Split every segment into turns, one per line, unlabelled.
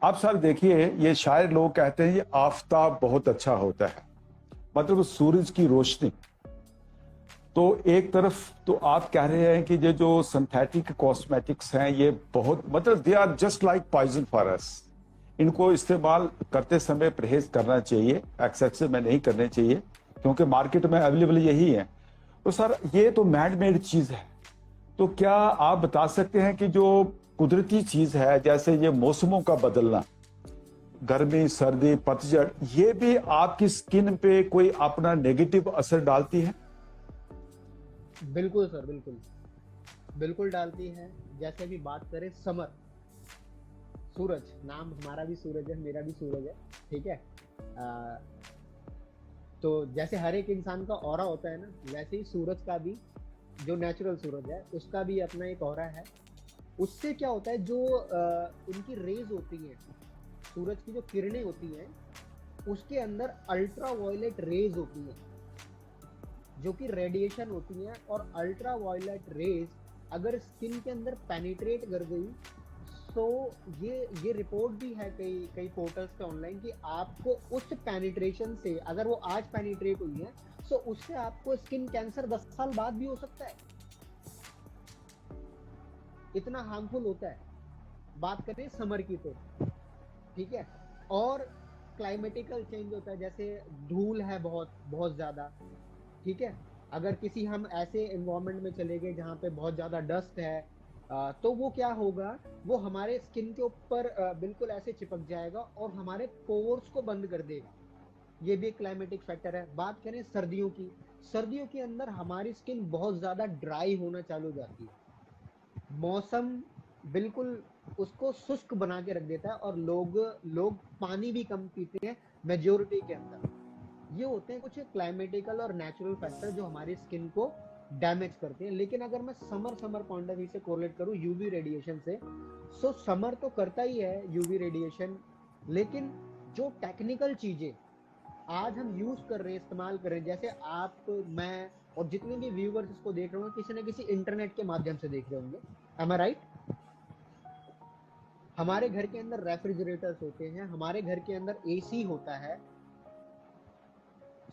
आप सर देखिए, ये शायर लोग कहते हैं ये आफताब बहुत अच्छा होता है, मतलब सूरज की रोशनी। तो एक तरफ तो आप कह रहे हैं कि ये जो सिंथेटिक कॉस्मेटिक्स हैं ये बहुत, मतलब they are just like poison for us. इनको इस्तेमाल करते समय परहेज करना चाहिए, एक्सेसिव में नहीं करने चाहिए, क्योंकि मार्केट में अवेलेबल यही है। तो सर ये तो मैन मेड चीज है, तो क्या आप बता सकते हैं कि जो कुदरती चीज है, जैसे ये मौसमों का बदलना, गर्मी सर्दी पतझड़, ये भी आपकी स्किन पे कोई अपना नेगेटिव असर डालती है?
बिल्कुल सर, बिल्कुल बिल्कुल डालती है। जैसे भी बात करें समर, सूरज, नाम हमारा भी सूरज है, मेरा भी सूरज है, ठीक है। आ, तो जैसे हर एक इंसान का ऑरा होता है ना, वैसे ही सूरज का भी, जो नेचुरल सूरज है उसका भी अपना एक ऑरा है। उससे क्या होता है, जो उनकी रेज होती हैं, सूरज की जो किरणें होती हैं, उसके अंदर अल्ट्रा वायलेट रेज होती हैं, जो कि रेडिएशन होती हैं। और अल्ट्रा वायलेट रेज अगर स्किन के अंदर पेनिट्रेट कर गई, तो ये रिपोर्ट भी है कई कई पोर्टल्स पे ऑनलाइन, कि आपको उस पेनिट्रेशन से, अगर वो आज पेनिट्रेट हुई है, तो उससे आपको स्किन कैंसर 10 साल बाद भी हो सकता है। इतना हार्मफुल होता है। बात करें समर की तो ठीक है। और क्लाइमेटिकल चेंज होता है, जैसे धूल है बहुत बहुत ज्यादा, ठीक है। अगर किसी हम ऐसे एनवायरनमेंट में चले गए जहाँ पे बहुत ज्यादा डस्ट है, तो वो क्या होगा, वो हमारे स्किन के ऊपर बिल्कुल ऐसे चिपक जाएगा और हमारे पोर्स को बंद कर देगा। ये भी एक क्लाइमेटिक फैक्टर है। बात करें सर्दियों की, सर्दियों के अंदर हमारी स्किन बहुत ज्यादा ड्राई होना चालू हो जाती है। मौसम बिल्कुल उसको शुष्क बना के रख देता है, और लोग लोग पानी भी कम पीते हैं मेजोरिटी के अंदर। ये होते हैं कुछ क्लाइमेटिकल और नेचुरल फैक्टर जो हमारी स्किन को डैमेज करते हैं। लेकिन अगर मैं summer summer point of view से कोरिलेट करूं यूवी रेडिएशन से, सो समर तो करता ही है यूवी रेडिएशन, लेकिन जो टेक्निकल चीजें आज हम यूज कर रहे हैं, इस्तेमाल कर रहे हैं, जैसे आप, मैं और जितने भी व्यूवर्स इसको देख रहे होंगे, किसी न किसी इंटरनेट के माध्यम से देख रहे होंगे। एम आई राइट? हमारे घर के अंदर रेफ्रिजरेटर्स होते हैं, हमारे घर के अंदर एसी होता है।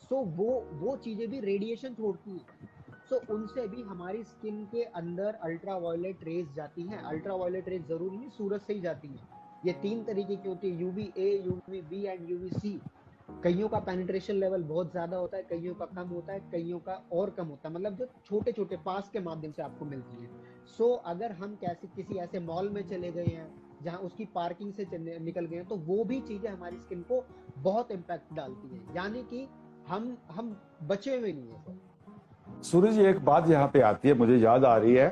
सो वो चीजें भी रेडिएशन छोड़ती है। सो उनसे भी हमारी स्किन के अंदर अल्ट्रा वायलेट रेज जाती हैं। अल्ट्रा वायलेट रेज जरूरी नहीं सूरज से ही जाती हैं, ये 3 तरीके की होती है, UV A, UV B and UV C. कईयों का पेनिट्रेशन लेवल बहुत ज्यादा होता है, कईयों का कम होता है, कईयों का और कम होता है, मतलब जो छोटे छोटे पास के माध्यम से आपको मिलती है। सो अगर हम कैसे किसी ऐसे मॉल में चले गए हैं जहां उसकी पार्किंग से निकल गए हैं, तो वो भी चीजें हमारी स्किन को बहुत इम्पैक्ट डालती है। यानी कि हम बचे हुए नहीं है सर।
सूरज जी, एक बात यहाँ पे आती है, मुझे याद आ रही है।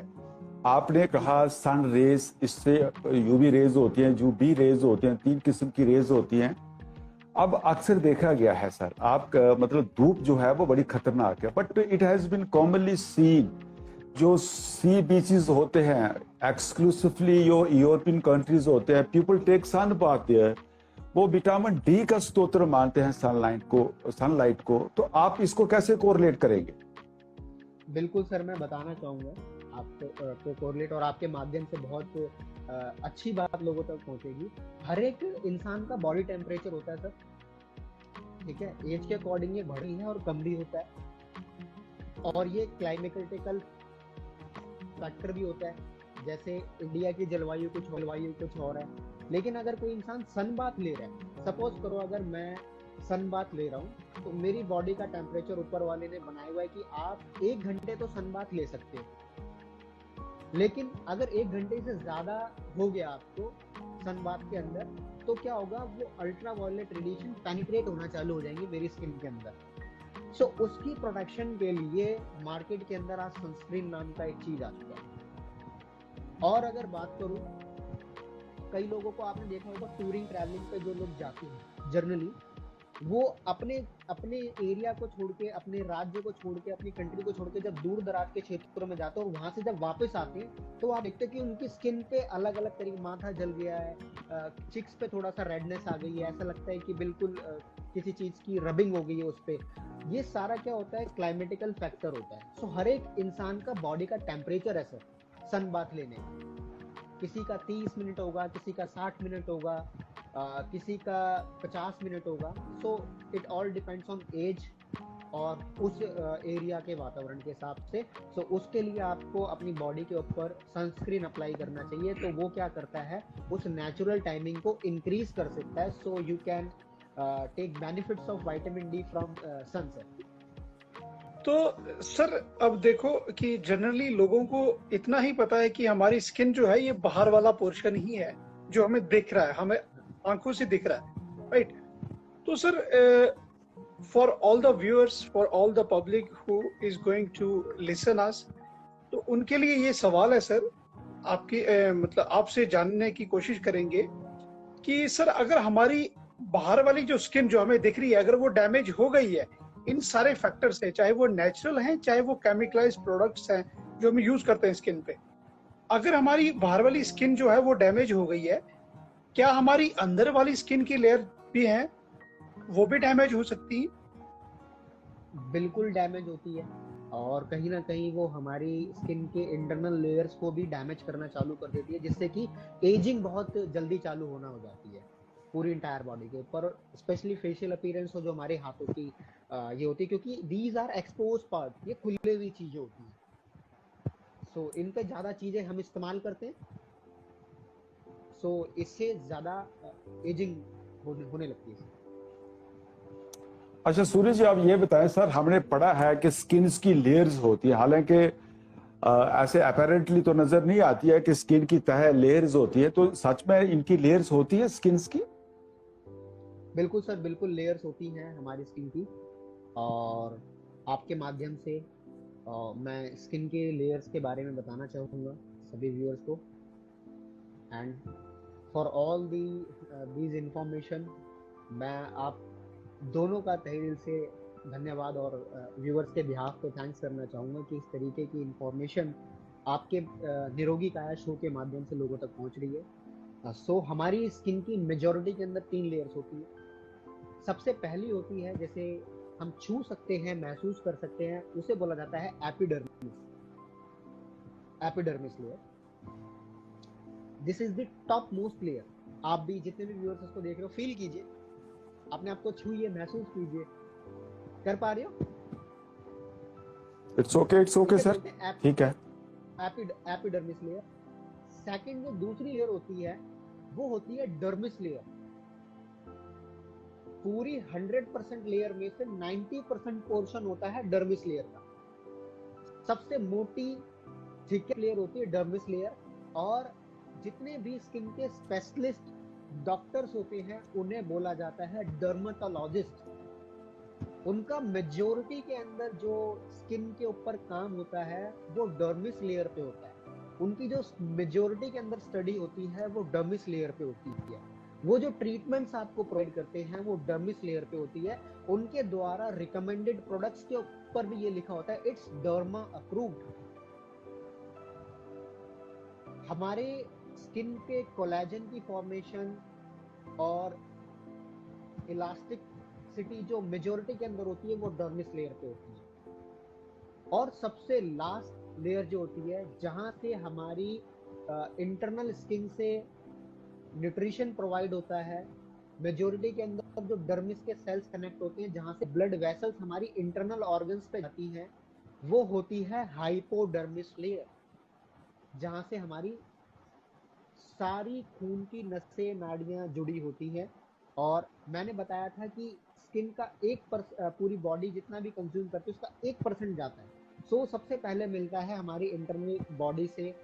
आपने
जी
कहा सन रेज, इससे यूवी रेज होती हैं, जो बी रेज होती हैं, 3 किस्म की रेज होती हैं। अब अक्सर देखा गया है सर, आप मतलब धूप जो है वो बड़ी खतरनाक है, but it has been commonly seen, जो सी बीचेस होते हैं, एक्सक्लूसिवली जो यूरोपियन कंट्रीज होते हैं, people take sun bath there. वो विटामिन डी का स्तोत्र मानते हैं सनलाइट को। तो आप इसको कैसे कोरिलेट करेंगे?
बिल्कुल सर, मैं बताना चाहूंगा आपको कोरिलेट, और आपके माध्यम से बहुत अच्छी बात लोगों तक पहुंचेगी। हर एक इंसान का बॉडी टेम्परेचर होता है सर, ठीक है। एज के अकॉर्डिंग ये बढ़ी है और कम भी होता है, और ये क्लाइमेटिकल फैक्टर भी होता है। जैसे इंडिया की जलवायु कुछ और है, लेकिन अगर कोई इंसान सन बाथ ले रहा है, सपोज करो अगर मैं सन बाथ ले रहा हूँ, तो मेरी बॉडी का टेम्परेचर ऊपर वाले ने बनाया हुआ है कि आप 1 घंटे तो सन बाथ ले सकते हो। लेकिन अगर 1 घंटे से ज्यादा हो गया आपको सन बाथ के अंदर, तो क्या होगा, वो अल्ट्रा वायलेट रेडिएशन पेनिट्रेट होना चालू हो जाएंगे मेरी स्किन के अंदर। सो उसकी प्रोटेक्शन के लिए मार्केट के अंदर आज सनस्क्रीन नाम का एक चीज आ चुका है। और अगर बात करूं, कई लोगों को आपने देखा होगा टूरिंग ट्रैवलिंग पे जो लोग जाते हैं जनरली, वो अपने अपने एरिया को छोड़ के, अपने राज्य को छोड़ के, अपनी कंट्री को छोड़ के जब दूर दराज के क्षेत्रों में जाते हैं और वहां से जब वापस आते हैं, तो आप देखते हैं कि उनकी स्किन पे अलग अलग तरीके, माथा जल गया है, चिक्स पे थोड़ा सा रेडनेस आ गई है, ऐसा लगता है कि बिल्कुल किसी चीज की रबिंग हो गई है उस पे। ये सारा क्या होता है, क्लाइमेटिकल फैक्टर होता है। सो हर एक इंसान का बॉडी का टेम्परेचर है सर सन बाथ लेने का। किसी का 30 मिनट होगा, किसी का 60 मिनट होगा, किसी का 50 मिनट होगा। So it all depends on age और उस एरिया के वातावरण के हिसाब से। सो उसके लिए आपको अपनी बॉडी के ऊपर सनस्क्रीन अप्लाई करना चाहिए। तो वो क्या करता है, उस नेचुरल टाइमिंग को इंक्रीज कर सकता है। So you can take benefits of vitamin D from sunset.
तो सर अब देखो कि जनरली लोगों को इतना ही पता है कि हमारी स्किन जो है ये बाहर वाला पोर्शन ही है जो हमें दिख रहा है, हमें आंखों से दिख रहा है, राइट? तो sir for all the viewers, for all the public who is going to listen us, तो उनके लिए ये सवाल है सर, आपकी मतलब आपसे जानने की कोशिश करेंगे कि सर अगर हमारी बाहर वाली जो स्किन जो हमें दिख रही है, अगर वो डैमेज हो गई है इन सारे फैक्टर से, चाहे वो नेचुरल हैं चाहे वो केमिकलाइज प्रोडक्ट्स हैं जो हम यूज करते हैं स्किन पे, अगर हमारी बाहर वाली स्किन जो है वो डैमेज हो गई है, क्या हमारी अंदर वाली स्किन की लेयर भी है वो भी डैमेज हो सकती है?
बिल्कुल डैमेज होती है, और कहीं ना कहीं वो हमारी स्किन के इंटरनल लेयर्स को भी डैमेज करना चालू कर देती है, जिससे कि एजिंग बहुत जल्दी चालू होना हो जाती है पूरी इंटायर बॉडी के ऊपर। स्पेशली फेशियल अपीयरेंस हो जो हमारे हाथों की ये होती है, क्योंकि दीज आर एक्सपोज पार्ट, ये खुली हुई चीजें होती हैं। सो इन पे ज्यादा चीजें हम इस्तेमाल करते हैं, सो इससे ज्यादा एजिंग होने लगती है।
अच्छा सूरज जी, आप ये बताएं, सर हमने पढ़ा है कि स्किन की लेयर्स होती है, हालांकि ऐसे अपेरेंटली तो नजर नहीं आती है कि स्किन की तह लेयर्स होती है, तो सच में इनकी लेयर्स होती है स्किन की?
बिल्कुल सर, बिल्कुल लेयर्स होती हैं हमारी स्किन की, और आपके माध्यम से मैं स्किन के लेयर्स के बारे में बताना चाहूँगा सभी व्यूअर्स को। And for all these information, मैं आप दोनों का तहे दिल से धन्यवाद और व्यूअर्स के बिहाफ पे थैंक्स करना चाहूँगा कि इस तरीके की इंफॉर्मेशन आपके निरोगी काया शो के माध्यम से लोगों तक पहुँच रही है। सो हमारी स्किन की मेजॉरिटी के अंदर 3 लेयर्स होती है। सबसे पहली होती है, जैसे हम छू सकते हैं, महसूस कर सकते हैं, उसे बोला जाता है epidermis. Epidermis layer, this is the top most layer. आप भी जितने भी व्यूअर्स इसको देख रहे हो, फील कीजिए, अपने आप को छूइए, महसूस कीजिए, कर पा रहे हो?
इट्स ओके सर, ठीक है।
Epidermis layer. सेकंड जो दूसरी लेयर होती है वो होती है डर्मिस लेयर। पूरी 100% लेयर में से 90% पोर्शन होता है डर्मिस लेयर का। सबसे मोटी थिक लेयर होती है डर्मिस लेयर, और जितने भी स्किन के स्पेशलिस्ट डॉक्टर्स होते हैं उन्हें बोला जाता है डर्मेटोलॉजिस्ट। उनका मेजॉरिटी के अंदर जो स्किन के ऊपर काम होता है वो डर्मिस लेयर पे होता है। उनकी जो मेजॉरिटी के अंदर स्टडी होती है वो डर्मिस लेयर पे होती है। वो जो ट्रीटमेंट्स आपको प्रोवाइड करते हैं वो डर्मिस लेयर पे होती है। उनके द्वारा रिकमेंडेड प्रोडक्ट्स के ऊपर भी ये लिखा होता है इट्स डर्मा अप्रूव्ड। हमारे स्किन के कोलेजन की फॉर्मेशन और इलास्टिसिटी जो मेजॉरिटी के अंदर होती है वो डर्मिस लेयर पे होती है। और सबसे लास्ट लेयर जो होती है, जहां से हमारी इंटरनल स्किन से न्यूट्रिशन प्रोवाइड होता है, मेजॉरिटी के अंदर जो डर्मिस के सेल्स कनेक्ट होते हैं, जहां से ब्लड वेसल्स हमारी इंटरनल ऑर्गन्स पे जाती हैं, वो होती है हाइपोडर्मिस लेयर, जहां से हमारी सारी खून की नसें नाड़ियां जुड़ी होती हैं। और मैंने बताया था कि स्किन का पूरी बॉडी जितना भी कंज्यूम करती है उसका 1% जाता है। सो सबसे पहले मिलता है हमारी इंटरनल बॉडी से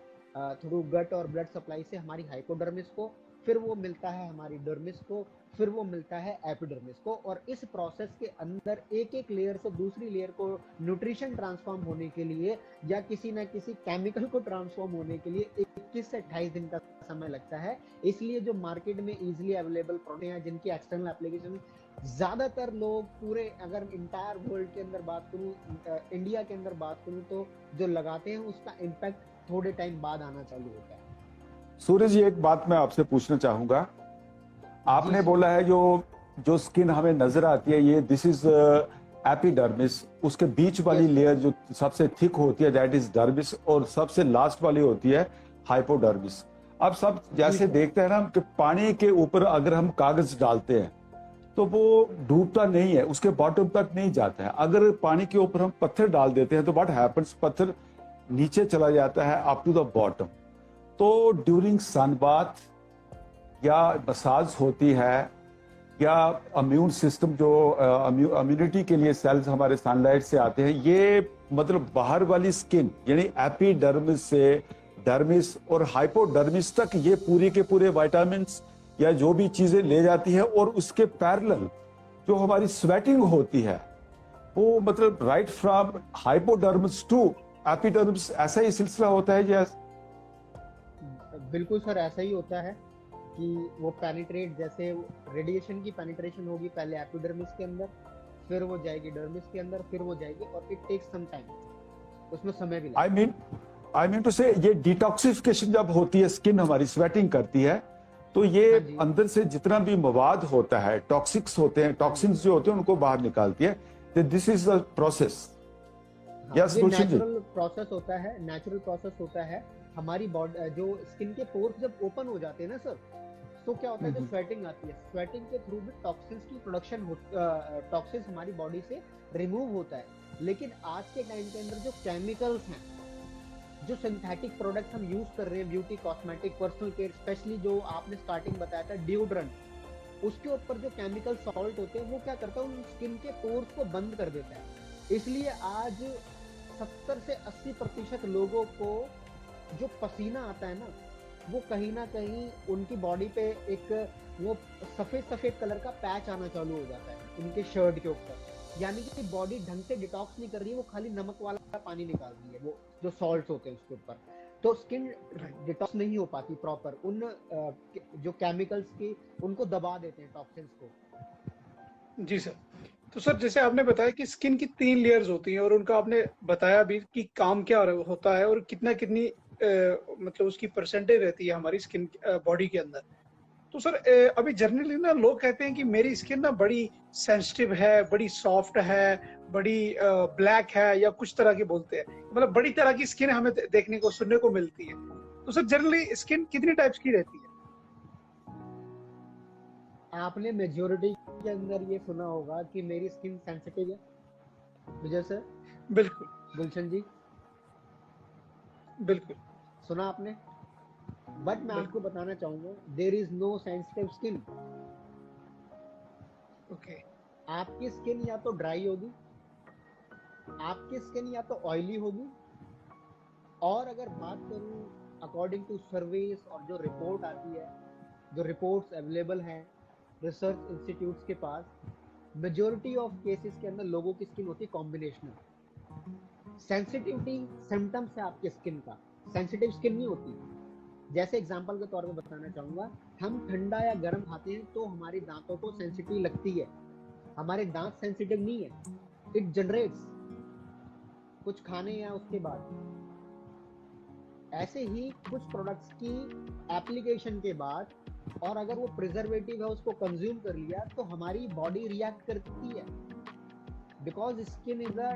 थ्रू गट और ब्लड सप्लाई से हमारी हाइपोडर्मिस को, फिर वो मिलता है हमारी डर्मिस को, फिर वो मिलता है एपिडर्मिस को। और इस प्रोसेस के अंदर एक एक लेयर से दूसरी लेयर को न्यूट्रिशन ट्रांसफॉर्म होने के लिए या किसी ना किसी केमिकल को ट्रांसफॉर्म होने के लिए 21 से 28 दिन का समय लगता है। इसलिए जो मार्केट में इजीली अवेलेबल प्रोडक्ट हैं जिनकी एक्सटर्नल एप्लीकेशन ज्यादातर लोग पूरे, अगर इंटायर वर्ल्ड के अंदर बात करूं, इंडिया के अंदर बात करूं, तो जो लगाते हैं उसका इम्पैक्ट थोड़े टाइम बाद आना चालू होता है।
सूरज जी, एक बात मैं आपसे पूछना चाहूंगा। आपने बोला है जो स्किन हमें नजर आती है ये दिस इज एपिडर्मिस, उसके बीच वाली लेयर जो सबसे थिक होती है दैट इज डर्मिस, और सबसे लास्ट वाली होती है हाइपोडर्मिस। अब सब जैसे देखते हैं ना कि पानी के ऊपर अगर हम कागज डालते हैं तो वो डूबता नहीं है, उसके बॉटम तक नहीं जाता है। अगर पानी के ऊपर हम पत्थर डाल देते हैं तो व्हाट हैपेंस, पत्थर नीचे चला जाता है अप टू द बॉटम। तो ड्यूरिंग सनबाथ या मसाज होती है या इम्यून सिस्टम जो इम्यूनिटी के लिए सेल्स हमारे सनलाइट से आते हैं, ये मतलब बाहर वाली स्किन यानी एपिडर्मिस से डर्मिस और हाइपोडर्मिस तक ये पूरी के पूरे विटामिन्स या जो भी चीजें ले जाती है। और उसके पैरेलल जो हमारी स्वेटिंग होती है वो मतलब right from hypodermis to epidermis, ऐसा ही सिलसिला होता है। जैसे
बिल्कुल सर, ऐसा ही होता है कि वो पेनिट्रेट, जैसे रेडिएशन की पेनिट्रेशन होगी पहले एपिडर्मिस के अंदर, फिर वो जाएगी डर्मिस के अंदर, फिर वो जाएगी, और इट टेक्स सम टाइम, उसमें समय भी लगता
आई मीन टू से ये डिटॉक्सिफिकेशन जब होती है, स्किन हमारी स्वेटिंग करती है तो ये
हाँ जी।
अंदर से जितना भी मवाद होता है, टॉक्सिक्स होते हैं, टॉक्सिन्स जो होते हैं उनको बाहर निकालती है। This is the process. Yes
ये
गुलशन जी।
नेचुरल प्रोसेस होता है, नेचुरल प्रोसेस होता है। हमारी बॉडी जो स्किन के पोर्स जब ओपन हो जाते हैं ना सर, तो क्या होता है, जो स्वेटिंग आती है, स्वेटिंग के थ्रू भी टॉक्सिन्स की प्रोडक्शन, टॉक्सिन्स हमारी बॉडी से रिमूव होता है। लेकिन आज के टाइम के अंदर जो केमिकल्स हैं, जो सिंथेटिक प्रोडक्ट्स हम यूज कर रहे हैं, beauty, cosmetic, personal care, specially जो आपने स्टार्टिंग बताया था डिओड्रेंट, उसके ऊपर जो केमिकल सॉल्ट होते हैं वो क्या करता है, उन स्किन के पोर्स को बंद कर देता है। इसलिए आज 70 से 80% लोगों को जो पसीना आता है ना, वो कहीं ना कहीं उनकी बॉडी पे एक वो सफेद सफेद कलर का पैच आना चालू हो जाता है उनके शर्ट के ऊपर, यानी कि बॉडी ढंग से डिटॉक्स नहीं कर रही है, वो खाली नमक वाला पानी निकाल रही है, वो जो सॉल्ट्स होते हैं उसके ऊपर। तो स्किन डिटॉक्स नहीं हो पाती प्रॉपर, उन जो केमिकल्स की उनको दबा देते हैं, टॉक्सिन्स को।
जी सर। तो सर जैसे आपने बताया कि स्किन की 3 लेयर्स होती हैं और उनका आपने बताया भी कि काम क्या होता है और कितनी मतलब उसकी परसेंटेज रहती है हमारी स्किन बॉडी के अंदर। तो सर अभी जनरली ना लोग कहते हैं कि मेरी स्किन ना बड़ी सेंसिटिव है, बड़ी सॉफ्ट है, बड़ी ब्लैक है, या कुछ तरह की बोलते हैं, मतलब बड़ी तरह की स्किन हमें देखने को सुनने को मिलती है। तो सर जनरली स्किन कितनी टाइप्स की रहती है?
आपने मेजोरिटी के अंदर ये सुना होगा कि मेरी स्किन सेंसिटिव है, विजय सर।
बिल्कुल
गुलशन जी,
बिल्कुल।
सुना आपने? बट मैं आपको बताना चाहूंगा, there is no sensitive skin.
Okay.
आपकी स्किन या तो ड्राई होगी, आपकी स्किन या तो ऑयली होगी, और अगर बात करूं अकॉर्डिंग टू सर्वेस और जो रिपोर्ट आती है, जो रिपोर्ट्स अवेलेबल हैं रिसर्च इंस्टीट्यूट्स के पास, मेजोरिटी ऑफ केसेस के अंदर लोगों की स्किन होती है कॉम्बिनेशनल। सेंसिटिविटी सिम्टम्स है आपके स्किन का, सेंसिटिव स्किन नहीं होती। जैसे एग्जांपल के तौर पे बताना चाहूंगा, हम ठंडा या गर्म खाते हैं तो हमारे दांतों को सेंसिटिव लगती है, हमारे दांत सेंसिटिव नहीं है, इट जनरेट्स कुछ खाने या उसके बाद। ऐसे ही कुछ प्रोडक्ट्स की एप्लीकेशन के बाद, और अगर वो प्रिजर्वेटिव है उसको कंज्यूम कर लिया, तो हमारी बॉडी रिएक्ट करती है, because skin is a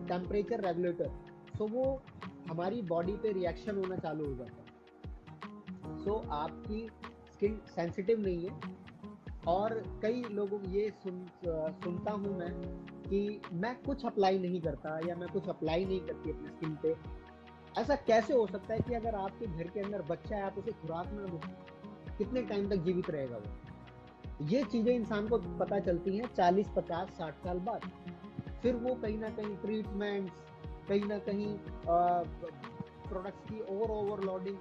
temperature regulator. So वो हमारी बॉडी पे रिएक्शन होना चालू हो जाता है। सो आपकी स्किन सेंसिटिव नहीं है। और कई लोगों ये सुनता हूँ मैं कि मैं कुछ अप्लाई नहीं करता या मैं कुछ अप्लाई नहीं करती अपनी स्किन पे। ऐसा कैसे हो सकता है कि अगर आपके घर के अंदर बच्चा है, आप उसे खुराक ना दो, कितने टाइम तक जीवित रहेगा वो? ये चीजें इंसान को पता चलती हैं 40, 50, 60 साल बाद। फिर वो कहीं ना कहीं ट्रीटमेंट्स, कहीं ना कहीं प्रोडक्ट्स की ओवरलोडिंग,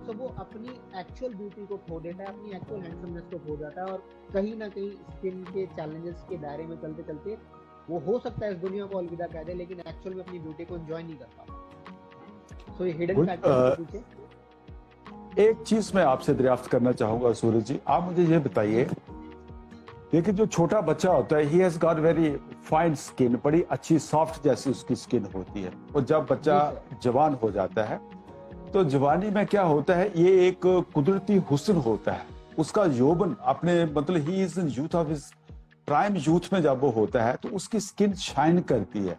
तो वो अपनी एक्चुअल ब्यूटी को खो देता है, अपनी एक्चुअल हैंडसमनेस को खो जाता है, और कहीं ना कहीं स्किन के चैलेंजेस के दायरे में चलते चलते वो हो सकता है इस दुनिया को अलविदा कह दे, लेकिन एक्चुअल में अपनी ब्यूटी को एंजॉय नहीं कर पाता। सो ये हिडन फैक्टर के पीछे।
एक चीज मैं आपसे दरियाफ्त करना चाहूंगा सूरज जी, आप मुझे ये बताइए, देखिए जो छोटा बच्चा होता है, he has got very fine skin, बड़ी अच्छी सॉफ्ट जैसी उसकी स्किन होती है, और जब बच्चा जवान हो जाता है तो जवानी में क्या होता है, ये एक कुदरती हुस्न होता है उसका, यौवन अपने मतलब he is in youth of his prime youth में जब वो होता है तो उसकी स्किन शाइन करती है।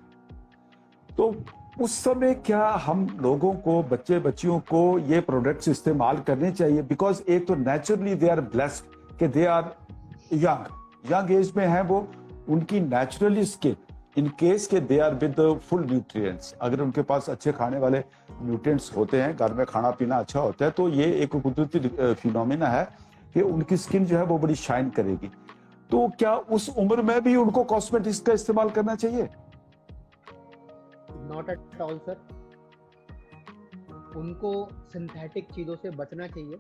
तो उस समय क्या हम लोगों को, बच्चे बच्चियों को ये प्रोडक्ट्स इस्तेमाल करने चाहिए? बिकॉज एक तो नेचुरली दे आर ब्लेस्ड कि दे आर यंग एज में है वो, उनकी नेचुरली स्किन इन केस के they are with full nutrients, अगर उनके पास अच्छे खाने वाले न्यूट्रिएंट्स होते हैं, घर में खाना पीना अच्छा होता है, तो ये एक कुदरती फिनोमिना है कि उनकी स्किन जो है वो बड़ी शाइन करेगी। तो क्या उस उम्र में भी उनको कॉस्मेटिक्स का इस्तेमाल करना चाहिए?
नॉट एट ऑल सर, उनको सिंथेटिक चीजों से बचना चाहिए।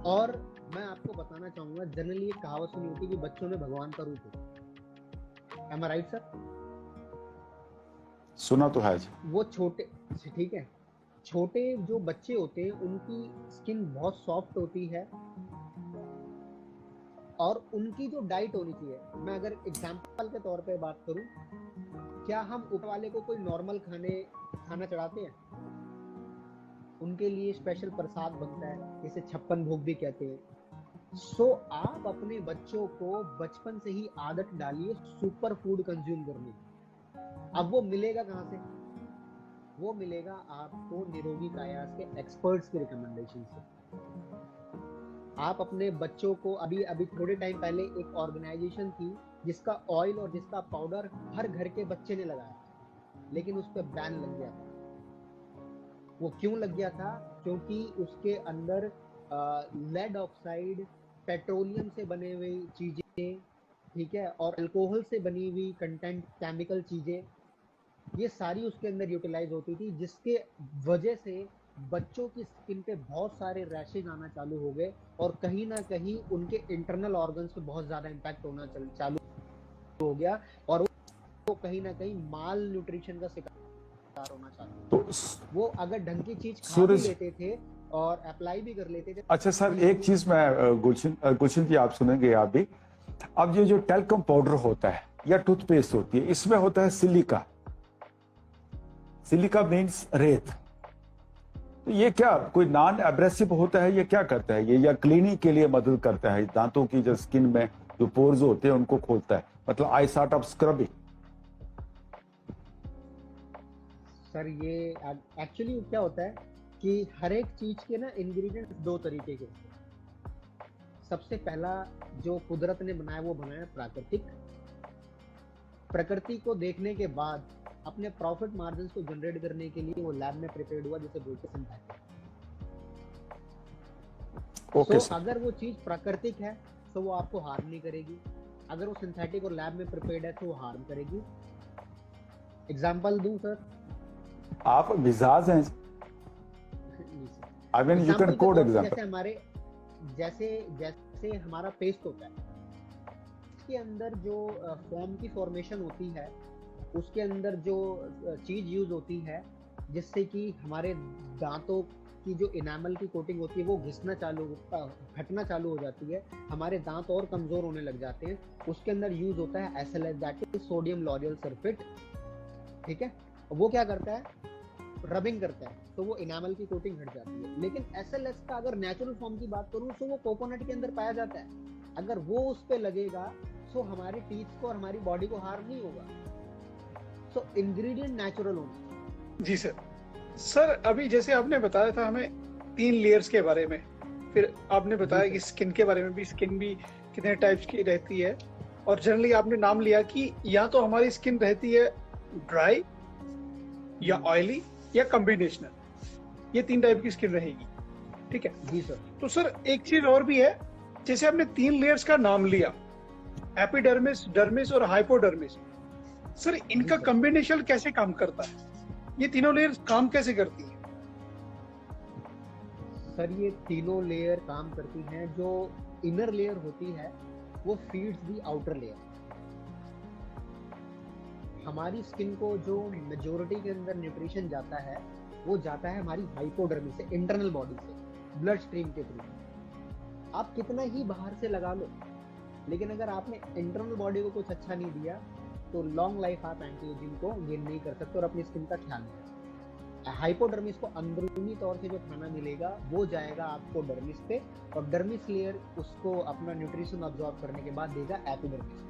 और मैं आपको बताना चाहूंगा, जनरली ये कहावत सुनी होती है कि बच्चों में भगवान का रूप है। Am I right, sir?
सुना तो है जी।
वो छोटे, ठीक है, छोटे जो बच्चे होते हैं उनकी स्किन बहुत सॉफ्ट होती है, और उनकी जो डाइट होनी चाहिए, मैं अगर एग्जांपल के तौर पे बात करूं, क्या हम ऊपर वाले को कोई नॉर्मल खाना चढ़ाते हैं? उनके लिए स्पेशल प्रसाद बनता है, जिसे 56 भोग भी कहते हैं। सो आप अपने बच्चों को बचपन से ही आदत डालिए सुपर फूड कंज्यूम करने की। अब वो मिलेगा कहाँ से? वो मिलेगा आपको निरोगी कायास के एक्सपर्ट्स के रिकमेंडेशन से। आप अपने बच्चों को, अभी थोड़े टाइम पहले एक ऑर्गेनाइजेशन थी जिसका ऑयल और जिसका पाउडर हर घर के बच्चे ने लगाया, लेकिन उस पर बैन लग गया था। वो क्यों लग गया था? क्योंकि उसके अंदर लेड ऑक्साइड, पेट्रोलियम से बने हुए चीजें, ठीक है, और अल्कोहल से बनी हुई कंटेंट, केमिकल चीजें, ये सारी उसके अंदर यूटिलाइज होती थी, जिसके वजह से बच्चों की स्किन पे बहुत सारे रैशेज आना चालू हो गए, और कहीं ना कहीं उनके इंटरनल ऑर्गन्स पे बहुत ज्यादा इम्पैक्ट होना चालू हो गया, और वो कहीं ना कहीं माल न्यूट्रिशन का शिकार होना चालू हो गया। वो अगर ढंग की चीज खा भी लेते थे और अप्लाई भी कर लेते थे।
अच्छा सर, एक चीज मैं गुलशन जी आप सुनेंगे आप भी। अब ये जो टेल्कम पाउडर होता है या टूथपेस्ट होती है, इसमें होता है सिलिका। सिलिका मीन्स रेत। तो ये क्या कोई नॉन एब्रेसिव होता है? ये क्या करता है ये, या क्लीनिंग के लिए मदद करता है? दांतों की जो स्किन में जो पोर्स होते हैं उनको खोलता है, मतलब I sort of scrubbing.
Sir ये एक्चुअली क्या होता है कि हर एक चीज के ना इंग्रेडिएंट्स दो तरीके के। सबसे पहला जो कुदरत ने बनाया वो बनाया प्राकृतिक। प्रकृति को देखने के बाद अपने प्रॉफिट मार्जिन को जनरेट करने के लिए वो लैब में प्रिपेयर्ड हुआ, जिसे बोलते हैं सिंथेटिक। तो अगर वो चीज प्राकृतिक है तो वो आपको हार्म नहीं करेगी, अगर वो सिंथेटिक और लैब में प्रिपेयर्ड है तो वो हार्म करेगी। एग्जांपल दूं सर?
आप मिजाज हैं। I mean, you can quote example.
जैसे हमारा पेस्ट होता है, उसके अंदर जो फॉर्म की फॉर्मेशन होती है, उसके अंदर जो चीज यूज होती है जिससे कि हमारे दांतों की जो इनामल की कोटिंग होती है वो घटना चालू हो जाती है, हमारे दांत और कमजोर होने लग जाते हैं। उसके अंदर यूज होता है SLS, that is sodium L'Oréal sulphate, ठीक है। वो क्या करता है? रबिंग करता है, तो वो इनामल की कोटिंग हट जाती है। लेकिन SLS का अगर नेचुरल फॉर्म की बात करूं तो वो कोकोनट के अंदर पाया जाता है। अगर वो उस पे लगेगा तो हमारे टीथ को और हमारी बॉडी को हार्म नहीं होगा। सो इंग्रेडिएंट नेचुरल होना।
जी सर अभी जैसे आपने बताया था हमें 3 लेयर्स के बारे में, फिर आपने बताया कि स्किन के बारे में भी, स्किन भी कितने टाइप्स की रहती है, और जनरली आपने नाम लिया कि या तो हमारी स्किन रहती है ड्राई या ऑयली या कॉम्बिनेशनल, ये 3 टाइप की स्किन रहेगी, ठीक है
जी सर।
तो सर एक चीज और भी है, जैसे आपने 3 लेयर्स का नाम लिया, एपिडर्मिस, डर्मिस और हाइपोडर्मिस, सर इनका कॉम्बिनेशन कैसे काम करता है? ये तीनों लेयर्स काम कैसे करती है?
सर ये तीनों लेयर काम करती हैं। जो इनर लेयर होती है वो फीड्स दी आउटर लेयर। हमारी स्किन को जो मेजोरिटी के अंदर न्यूट्रिशन जाता है वो जाता है हमारी हाइपोडर्मिस से, इंटरनल बॉडी से, ब्लड स्ट्रीम के थ्रू। आप कितना ही बाहर से लगा लो, लेकिन अगर आपने इंटरनल बॉडी को कुछ अच्छा नहीं दिया तो लॉन्ग लाइफ आप एंटी एजिंग को गेन नहीं कर सकते और अपनी स्किन का ख्याल नहीं रखते। हाइपोडर्मिस को अंदरूनी तौर से जो खाना मिलेगा वो जाएगा आपको डर्मिस पे, और डर्मिस लेयर उसको अपना न्यूट्रिशन अब्सॉर्ब करने के बाद देगा एपिडर्मिस।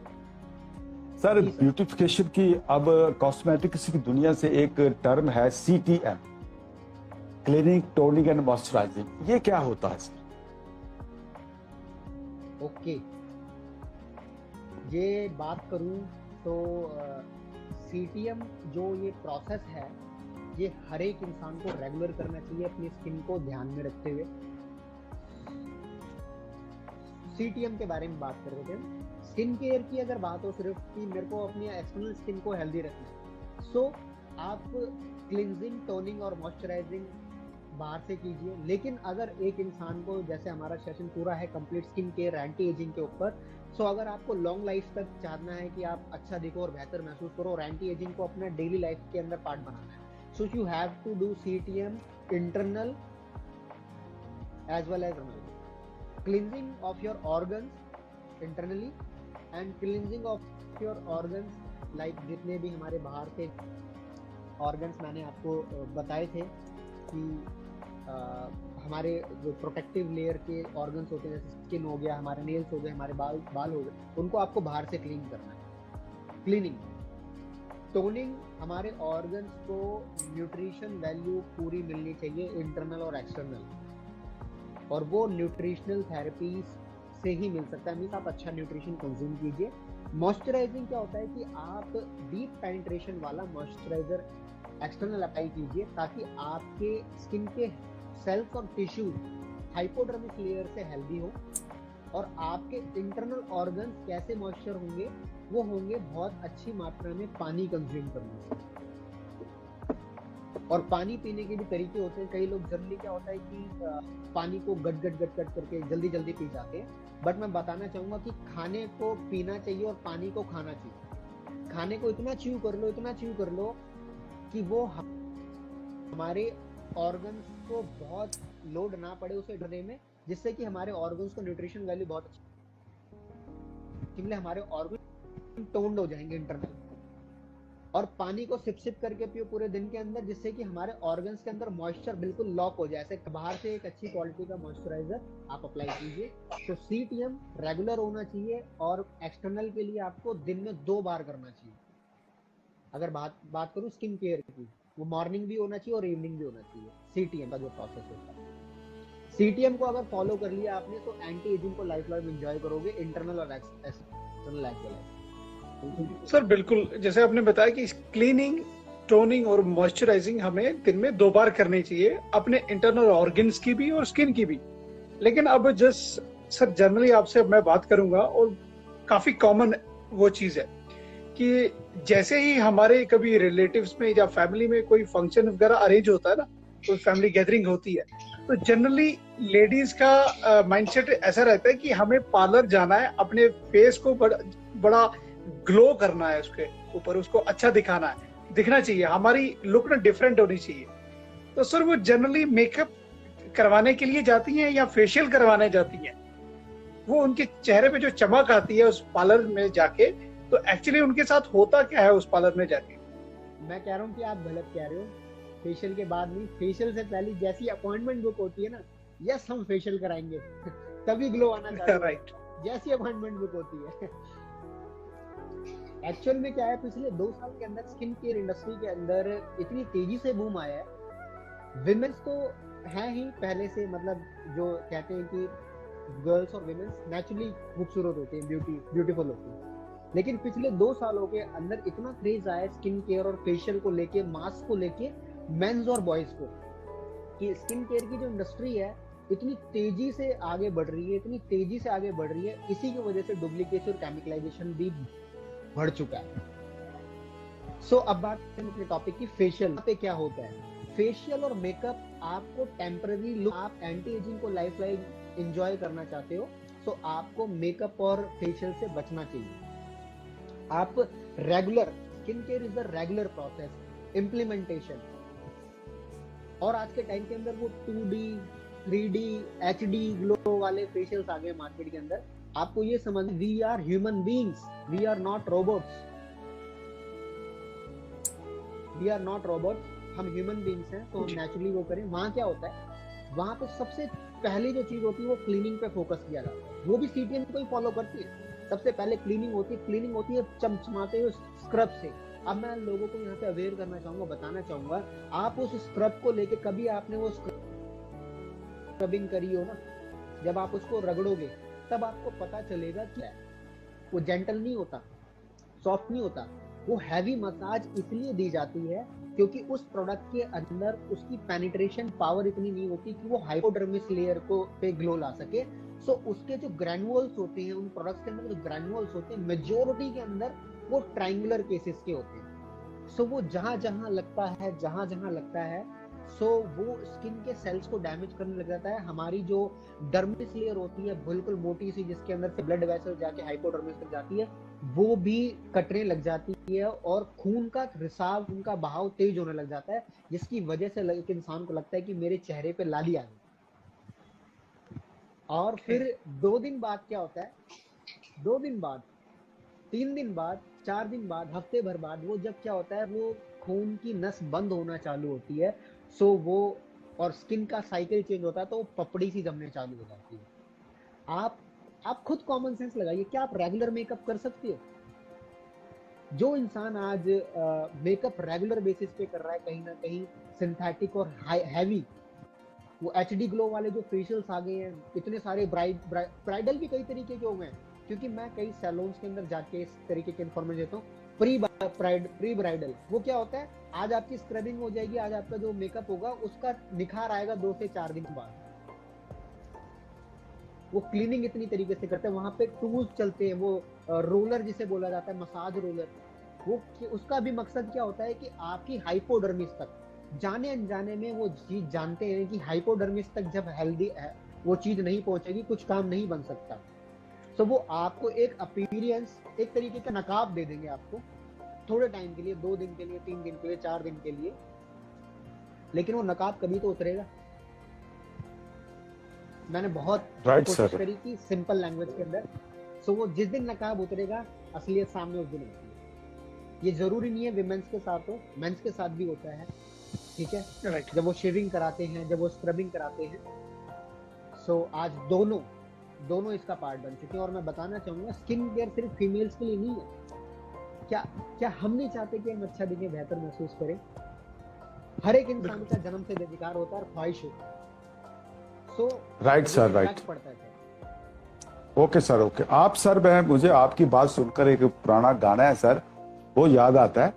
सर
जी सर।
ब्यूटिफिकेशन की अब कॉस्मेटिक्स की दुनिया से एक टर्म है CTM, cleaning, toning and moisturising. ये क्या होता है सर?
ओके, ये बात करूं तो CTM जो ये प्रोसेस है, ये हर एक इंसान को रेगुलर करना चाहिए अपनी स्किन को ध्यान में रखते हुए। CTM के बारे में बात कर रहे थे। स्किन केयर की अगर बात हो सिर्फ कि मेरे को अपनी एक्सटर्नल स्किन को हेल्दी रखना है, सो आप क्लिनजिंग, टोनिंग और मॉइस्चराइजिंग बाहर से कीजिए। लेकिन अगर एक इंसान को, जैसे हमारा सेशन पूरा है complete skin care anti ageing के ऊपर, सो अगर आपको लॉन्ग लाइफ तक चाहना है कि आप अच्छा दिखो और बेहतर महसूस करो और एंटी एजिंग को अपना डेली लाइफ के अंदर पार्ट बनाना है, so you have to do CTM internal as well as external. Cleansing of your organs internally and cleansing of your organs, like जितने भी हमारे बाहर के ऑर्गन्स मैंने आपको बताए थे कि हमारे जो प्रोटेक्टिव लेयर के ऑर्गन्स होते हैं, जैसे स्किन हो गया, हमारे नेल्स हो गए, हमारे बाल हो गए, उनको आपको बाहर से क्लीन करना है। क्लीनिंग, टोनिंग, हमारे ऑर्गन्स को न्यूट्रिशन वैल्यू पूरी मिलनी चाहिए इंटरनल और एक्सटर्नल, और वो न्यूट्रिशनल थेरेपीज से ही मिल सकता है। मीन्स आप अच्छा न्यूट्रिशन कंज्यूम कीजिए। मॉइस्चराइजिंग क्या होता है कि आप डीप पेनिट्रेशन वाला मॉइस्चराइजर एक्सटर्नल अप्लाई कीजिए ताकि आपके स्किन के सेल्स और टिश्यूज हाइपोडर्मिक लेयर से हेल्दी हो, और आपके इंटरनल ऑर्गन्स कैसे मॉइस्चर होंगे, वो होंगे बहुत अच्छी मात्रा में पानी कंज्यूम करने से। और पानी पीने के भी तरीके होते हैं। कई लोग जनरली क्या होता है कि पानी को गट करके जल्दी जल्दी पी जाते हैं, बट मैं बताना चाहूंगा कि खाने को पीना चाहिए और पानी को खाना चाहिए। खाने को इतना च्यू कर लो कि वो हमारे ऑर्गन्स को बहुत लोड ना पड़े उसे ढने में, जिससे कि हमारे ऑर्गन्स को न्यूट्रिशन वैल्यू बहुत अच्छी, हमारे ऑर्गन टोन्ड हो जाएंगे इंटरनल। और पानी को सिप करके पियो पूरे दिन के अंदर, जिससे कि हमारे ऑर्गन्स के अंदर मॉइस्चर बिल्कुल लॉक हो जाए। ऐसे बाहर से एक अच्छी क्वालिटी का मॉइस्चराइजर आप अप्लाई कीजिए। तो CTM रेगुलर होना चाहिए, और एक्सटर्नल के लिए आपको दिन में 2 बार करना चाहिए। अगर बात करूं स्किन केयर की, वो मॉर्निंग भी होना चाहिए और इवनिंग भी होना चाहिए। CTM का जो प्रोसेस होता है, CTM को अगर फॉलो कर लिया आपने, तो एंटी एजिंग को लाइफ लॉन्ग एंजॉय करोगे, इंटरनल और एक्सटर्नल एज वेल।
सर बिल्कुल, जैसे आपने बताया कि क्लीनिंग, टोनिंग और मॉइस्चराइजिंग हमें दिन में 2 बार करनी चाहिए, अपने इंटरनल ऑर्गन्स की भी और स्किन की भी। लेकिन अब जस्ट सर जनरली आपसे मैं बात करूंगा, और काफी कॉमन वो चीज है कि जैसे ही हमारे कभी रिलेटिव्स में या फैमिली में कोई फंक्शन वगैरह अरेंज होता है ना, कोई फैमिली गैदरिंग होती है, तो जनरली लेडीज का माइंडसेट ऐसा रहता है कि हमें पार्लर जाना है, अपने फेस को बड़ा ग्लो करना है, उसके ऊपर उसको अच्छा दिखाना है, दिखना चाहिए, हमारी लुक ना डिफरेंट होनी चाहिए। तो सर वो जनरली मेकअप करवाने के लिए जाती हैं या फेशियल करवाने जाती हैं? वो उनके चेहरे पे जो चमक आती है उस पार्लर में जाके, तो एक्चुअली उनके साथ होता क्या है उस पार्लर में जाके?
मैं कह रहा हूँ कि आप गलत कह रहे हो। फेशियल के बाद नहीं, फेशियल से पहले जैसी अपॉइंटमेंट बुक होती है ना, यस हम फेशियल कराएंगे तभी ग्लो आना चालू होगा।
राइट,
जैसी अपॉइंटमेंट बुक होती है। एक्चुअल में क्या है, पिछले 2 साल के अंदर स्किन केयर इंडस्ट्री के अंदर इतनी तेजी से बूम आया है। विमेंस तो है ही पहले से, मतलब जो कहते हैं कि गर्ल्स और विमेंस नेचुरली खूबसूरत होते हैं, ब्यूटीफुल होते हैं, लेकिन पिछले 2 सालों के अंदर इतना क्रेज आया स्किन केयर और फेशियल को लेके, मास्क को लेके, मेंस और बॉयज को, कि स्किन केयर की जो इंडस्ट्री है इतनी तेजी से आगे बढ़ रही है, इसी की वजह से डुप्लीकेशन और केमिकलाइजेशन भी बढ़ चुका है। सो अब बात करें अपने टॉपिक की, फेशियल पे क्या होता है। फेशियल और मेकअप आपको टेम्पररी लुक, आप एंटी एजिंग को लाइफ लाइफ एंजॉय करना चाहते हो, सो आपको मेकअप और फेशियल से बचना चाहिए। आप regular, skin care is the regular process, implementation. और आज के टाइम के अंदर वो 2D, 3D, HD ग्लो वाले फेशियल्स आ गए मार्केट के अंदर। आपको ये समझ, we are human beings, we are not robots, हम ह्यूमन बीइंग्स हैं, तो नेचुरली वो करें। वहां क्या होता है, वहां पे सबसे पहली जो चीज होती है वो क्लीनिंग पे फोकस किया जाता है, वो भी CTM को ही फॉलो करती है। सबसे पहले क्लीनिंग होती है चमचमाते हुए स्क्रब से। अब मैं लोगों को यहाँ पे अवेयर करना चाहूंगा, बताना चाहूंगा, आप उस स्क्रब को लेके कभी आपने वो स्क्रबिंग करी हो ना, जब आप उसको रगड़ोगे तब आपको पता चलेगा कि वो जेंटल नहीं होता, सॉफ्ट नहीं होता। वो हैवी मसाज इसलिए दी जाती है क्योंकि उस प्रोडक्ट के अंदर उसकी पेनिट्रेशन पावर इतनी नहीं होती कि वो हाइपोडर्मिस लेयर को पे ग्लो ला सके। सो उसके जो ग्रैन्युअल्स होते हैं, उन प्रोडक्ट्स के अंदर जो ग्रैन्युअल्स होते हैं, मेजोरिटी के अंदर वो ट्रायंगुलर केसेस के होते हैं। सो वो जहां जहां लगता है सो वो स्किन के सेल्स को डैमेज करने लग जाता है। हमारी जो डर्मिस लेयर होती है बिल्कुल मोटी सी, जिसके अंदर से ब्लड वेसल जाके हाइपोडर्मिस तक जाती है, वो भी कटने लग जाती है और खून का रिसाव, उनका बहाव तेज होने लग जाता है, जिसकी वजह से एक इंसान को लगता है कि मेरे चेहरे पे लाली आ गई। और फिर 2 दिन बाद क्या होता है, 2 दिन बाद, 3 दिन बाद, 4 दिन बाद, हफ्ते भर बाद, वो जब क्या होता है, वो खून की नस बंद होना चालू होती है। सो वो और स्किन का साइकिल चेंज होता है, तो वो पपड़ी सी जमने चालू हो जाती है। आप खुद कॉमन सेंस लगाइए, क्या आप रेगुलर मेकअप कर सकते हो? जो इंसान आज मेकअप रेगुलर बेसिस पे कर रहा है, कहीं ना कहीं सिंथेटिक और हैवी, वो एचडी ग्लो वाले जो फेशियल्स आ गए हैं, इतने सारे ब्राइडल भी कई तरीके के हो गए हैं, क्योंकि मैं कई सैलून्स के अंदर जाके इस तरीके के इन्फॉर्मेशन देता हूँ। प्री ब्राइडल, वो क्या होता है, आज आपकी स्क्रबिंग हो जाएगी, आज आपका जो मेकअप होगा उसका निखार आएगा 2 से 4 दिन बाद। वो क्लीनिंग इतनी तरीके से करते हैं, वहां पे टूल्स चलते हैं, वो रोलर जिसे बोला जाता है, मसाज रोलर, वो उसका भी मकसद क्या होता है कि आपकी हाइपोडर्मिस तक जाने अनजाने में वो चीज जानते हैं कि हाइपोडर्मिस तक जब हेल्दी वो चीज नहीं पहुंचेगी, कुछ काम नहीं बन सकता। सो वो आपको एक अपीयरेंस, एक तरीके का नकाब दे देंगे आपको थोड़े टाइम के लिए, 2 दिन के लिए, 3 दिन के लिए, 4 दिन के लिए, लेकिन वो नकाब कभी तो उतरेगा। मैंने बहुत कोशिश करी कि सिंपल लैंग्वेज के अंदर, सो वो जिस दिन नकाब उतरेगा असलियत सामने उस दिन होती है। ये जरूरी नहीं है विमेंस के साथ हो, मेंस के साथ भी होता है, ठीक है? जब वो शेविंग कराते हैं, जब वो स्क्रबिंग कराते हैं, सो आज दोनों इसका पार्ट बन चुके हैं। और मैं बताना चाहूंगा, स्किन केयर सिर्फ फीमेल्स के लिए नहीं है। क्या हम नहीं चाहते कि हम अच्छा दिखे, बेहतर महसूस करें? हर एक इंसान का जन्म से अधिकार होता है और ख्वाहिश होती है। So
right sir, right, okay sir, okay. आप सर, मैं मुझे आपकी बात सुनकर एक पुराना गाना है सर, वो याद आता है।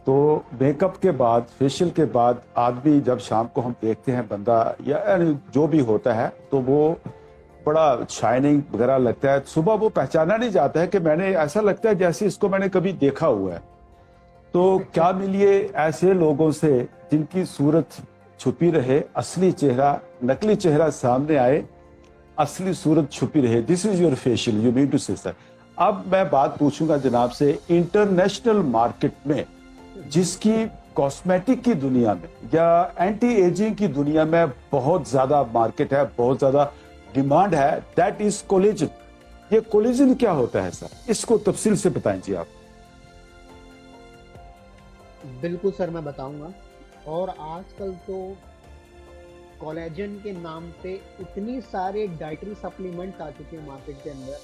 तो मेकअप के बाद, फेशियल के बाद आदमी जब शाम को हम देखते हैं बंदा या जो भी होता है, तो वो बड़ा शाइनिंग वगैरह लगता है। सुबह वो पहचाना नहीं जाता है कि मैंने, ऐसा लगता है जैसे इसको मैंने कभी देखा हुआ है। तो क्या मिलिए ऐसे लोगों से जिनकी सूरत छुपी रहे, असली चेहरा, नकली चेहरा सामने आए, असली सूरत छुपी रहे। This is your facial, you need to say sir. अब मैं बात पूछूंगा जनाब से, इंटरनेशनल मार्केट में, जिसकी कॉस्मेटिक की दुनिया में या एंटी एजिंग की दुनिया में बहुत ज्यादा मार्केट है, बहुत ज्यादा डिमांड है, दैट इज कोलेजन। ये कोलेजन क्या होता है सर, इसको तफसील से बताएं जी आप।
बिल्कुल सर, मैं बताऊंगा। और आजकल तो कोलेजन के नाम पे इतनी सारे डाइटरी सप्लीमेंट्स आ चुके हैं मार्केट के अंदर,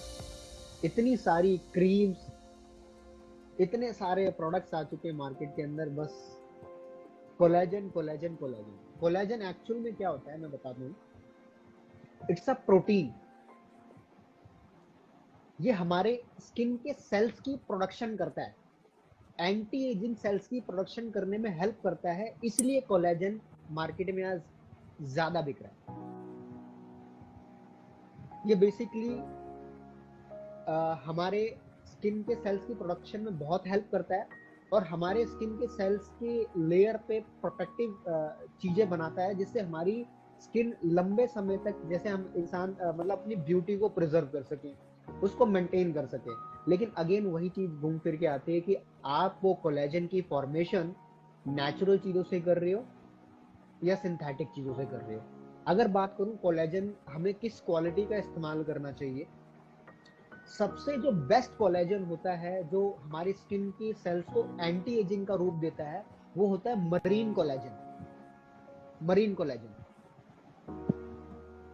इतनी सारी क्रीम्स, इतने सारे प्रोडक्ट्स आ चुके हैं मार्केट के अंदर, बस collagen collagen collagen. Collagen actual में क्या होता है मैं बता दूं, इट्स अ प्रोटीन। ये हमारे स्किन के सेल्स की प्रोडक्शन करता है, एंटी एजिंग सेल्स की प्रोडक्शन करने में हेल्प करता है, इसलिए कोलेजन मार्केट में आज ज्यादा बिक रहा है। ये बेसिकली हमारे स्किन के सेल्स की प्रोडक्शन में बहुत हेल्प करता है और हमारे स्किन के सेल्स के लेयर पे प्रोटेक्टिव चीजें बनाता है, जिससे हमारी स्किन लंबे समय तक, जैसे हम इंसान मतलब अपनी ब्यूटी को प्रिजर्व कर सके, उसको मेंटेन कर सके। लेकिन अगेन वही चीज घूम फिर के आती है कि आप वो कोलेजन की फॉर्मेशन नेचुरल चीजों से कर रहे हो या सिंथेटिक चीजों से कर रहे हो। अगर बात करूं कोलेजन हमें किस क्वालिटी का इस्तेमाल करना चाहिए, सबसे जो बेस्ट कोलेजन होता है, जो हमारी स्किन की सेल्स को एंटी एजिंग का रूप देता है, वो होता है मरीन कोलेजन। मरीन कोलेजन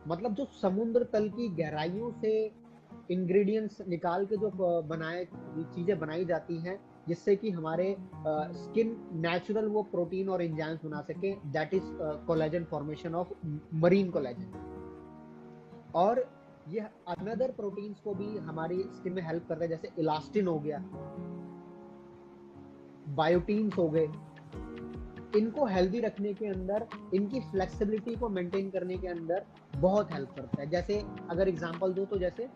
मतलब जो समुद्र तल की गहराइयों से इंग्रेडिएंट्स निकाल के जो बनाए चीजें बनाई जाती हैं जिससे कि हमारे स्किन नेचुरल वो प्रोटीन और एंजाइम्स बना सके, that is collagen formation of marine collagen. और ये अनदर प्रोटीन्स को भी हमारी स्किन में हेल्प करता है, जैसे इलास्टिन हो गया, बायोटीन्स हो गए। इनको हेल्दी रखने के अंदर, इनकी फ्लेक्सिबिलिटी को मेंटेन करने के अंदर बहुत हेल्प करता है। जैसे अगर एग्जांपल दो तो जैसे